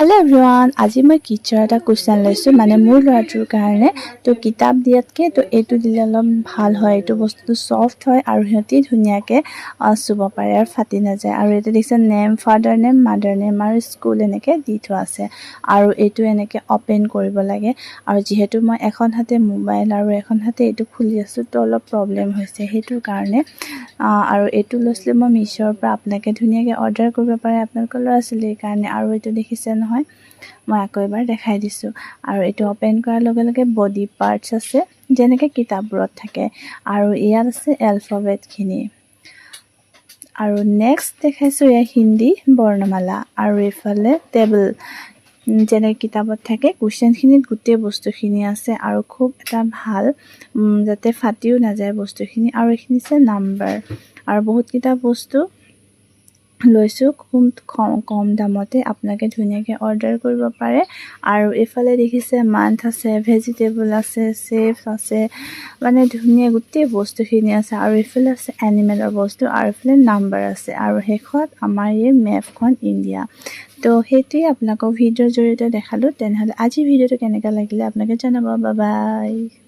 hello everyone আজি মই কিটছৰ এটা কোৱেশ্চন লৈছো মানে মোৰ ল'ৰাটোৰ কাৰণে তো কিতাপ দিয়াতকে তো এইটো দিলে অলপ ভাল হয় এইটো বস্তু সফট হয় আৰু হেতি ধুনিয়াকে চুব পাৰে আৰু ফাটি নাযায় আৰু এটা দিছে name father name mother name আৰু স্কুল এনেকে দি থোৱা আছে আৰু এইটো এনেকে ওপেন কৰিব লাগে আৰু যেহেতু মই এখন হাতে মোবাইল আৰু এখন হাতে এইটো খুলি আছো তো অলপ প্ৰবলেম হৈছে হেতুৰ কাৰণে আৰু এইটো লৈছিলে মই মিছৰ পৰা আপোনালোকে ধুনিয়াকে অৰ্ডাৰ কৰিব পাৰে আপোনালোকৰ ল'ৰা-ছোৱালীৰ কাৰণে আৰু এইটো দেখিছে নহয় মই আকৌ এবাৰ দেখাই দিছো আৰু এইটো ওপেন কৰাৰ লগে লগে বডি পাৰ্টস আছে যেনেকে কিতাপবোৰত থাকে আৰু ইয়াত আছে এলফাবেট খিনি আৰু নেক্সট দেখাইছো ইয়া হিন্দী বৰ্ণমালা আৰু ইফালে টেবল যেনে কিতাপত থাকে কোৱেশ্চনখিনিত গোটেই বস্তুখিনি আছে আৰু খুব এটা ভাল যাতে ফাটিও না যায় বস্তুখিনি আৰু এখিনি আছে নাম্বাৰ আৰু বহুত কিতাপ বস্তু লৈছো খুব কম দামতে আপোনালোকে ধুনিয়াকে অৰ্ডাৰ কৰিব পাৰে আৰু এফালে দেখিছে মান্থ আছে ভেজিটেবল আছে সেফ আছে মানে ধুনিয়া গোটেই বস্তুখিনি আছে আৰু এফালে আছে এনিমেলৰ বস্তু আৰু এফালে নাম্বাৰ আছে আৰু হেখত আমাৰ এই মেপখন ইণ্ডিয়া তো হেতি আপোনালোকক ভিডিওৰ জৰিয়তে দেখালো তেনেহলে আজি ভিডিওটো কেনেকা লাগিলে আপোনালোকে জনাব বাই বাই